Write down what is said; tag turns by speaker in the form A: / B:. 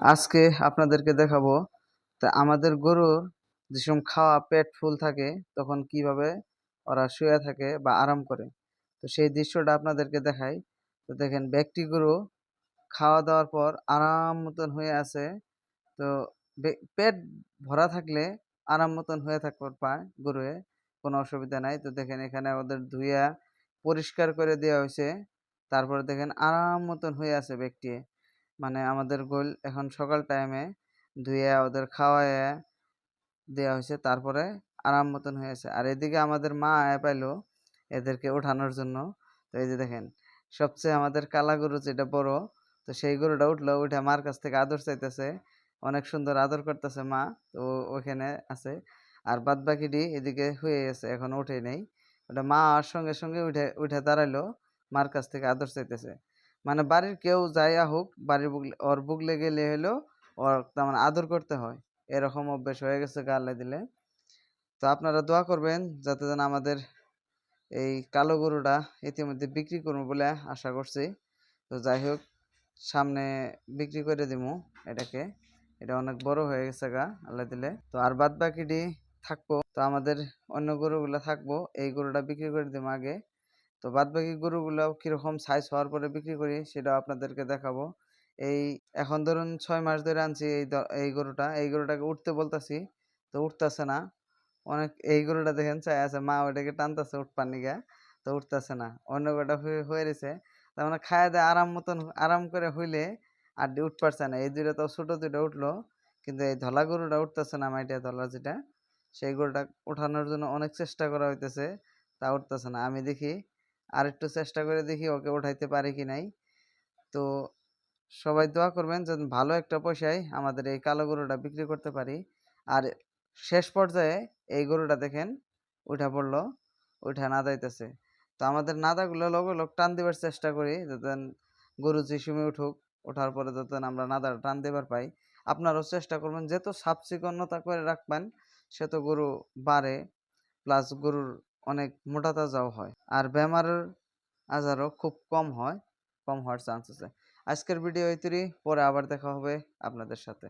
A: আজকে আপনাদেরকে দেখাবো তা আমাদের গরুর যেসব খাওয়া পেট ফুল থাকে তখন কিভাবে ওরা শুয়ে থাকে বা আরাম করে। তো সেই দৃশ্যটা আপনাদেরকে দেখাই। তো দেখেন ব্যক্তি গরু খাওয়া দাওয়ার পর আরাম মতন হয়ে আছে। তো পেট ভরা থাকলে আরাম মতন হয়ে থাকতে পায় গরুয়ে, কোনো অসুবিধা নাই। তো দেখেন এখানে ওদের ধুইয়া পরিষ্কার করে দেওয়া হয়েছে। তারপরে দেখেন আরাম মতন হয়ে আছে ব্যক্তি। মানে আমাদের গোল এখন সকাল টাইমে ধুইয়া ওদের খাওয়াইয়া দেওয়া হয়েছে, তারপরে আরাম মতন হয়েছে। আর এদিকে আমাদের মা আয়া পাইলো এদেরকে ওঠানোর জন্য। তো এই যে দেখেন সবচেয়ে আমাদের কালা গরু যেটা বড়, তো সেই গরুটা উঠলো, উঠে মার কাছ থেকে আদর চাইতেছে, অনেক সুন্দর আদর করতেছে মা। তো ওইখানে আছে। আর বাদ বাকিটি এদিকে হয়ে গেছে, এখন উঠে নেই। ওটা মা আর সঙ্গে সঙ্গে উঠে উঠে দাঁড়াইলো, মার কাছ থেকে আদর চাইতেছে। মানে বাড়ির কেউ যাই হোক, বাড়ির ওর বুকলে গেলে হলো ওর তেমন আদর করতে হয়, এরকম অভ্যেস হয়ে গেছে গা আল্লাহ দিলে। তো আপনারা দোয়া করবেন যাতে যেন আমাদের এই কালো গরুটা ইতিমধ্যে বিক্রি করবো বলে আশা করছি। তো যাই হোক, সামনে বিক্রি করে দিমু এটাকে। এটা অনেক বড় হয়ে গেছে গা আল্লাহ দিলে। তো আর বাদ বাকিটি থাকবো, তো আমাদের অন্য গরুগুলো থাকবো, এই গরুটা বিক্রি করে দিবো আগে। তো বাদবাকি গরুগুলো কিরকম সাইজ হওয়ার পরে বিক্রি করি সেটাও আপনাদেরকে দেখাবো। এই এখন ধরুন 6 মাস ধরে আনছি এই গরুটাকে উঠতে বলতাছি, তো উঠতেছে না। অনেক এই গরুটা দেখেন চাই আছে, মা ওইটাকে টানতেছে উঠপার নিগা, তো উঠতেছে না। অন্য গরুটা হয়ে রয়েছে, তার মানে খায় দেয় আরাম মতন, আরাম করে হইলে আর উঠ পারছে না। এই দুইটা তো ছোট দুইটা উঠলো, কিন্তু এই ধলা গরুটা উঠতেছে না, মাইটিয়া ধলা যেটা, সেই গরুটা উঠানোর জন্য অনেক চেষ্টা করা হইতেছে, তা উঠতেছে না। আমি দেখি আর একটু চেষ্টা করে দেখি ওকে উঠাইতে পারি কি নাই। তো সবাই দোয়া করবেন যেন ভালো একটা পয়সায় আমাদের এই কালো গরুটা বিক্রি করতে পারি। আর শেষ পর্যায়ে এই গরুটা দেখেন উঠা পড়লো, উঠা নাদাইতেছে। তো আমাদের নাদাগুলো লগে লগ টান দিবার চেষ্টা করি যাতে গরু যে সময় উঠুক, ওঠার পরে যাতে আমরা নাদাটা টান দেবার পাই। আপনারাও চেষ্টা করবেন, যত সাফ চিকনতা করে রাখবেন সে তো গরু বাড়ে, প্লাস গরুর অনেক মোটা তাজাও হয়, আর বেমারের আজারও খুব কম হয়, কম হওয়ার চান্স আছে। আজকের ভিডিও এইতরি, পরে আবার দেখা হবে আপনাদের সাথে।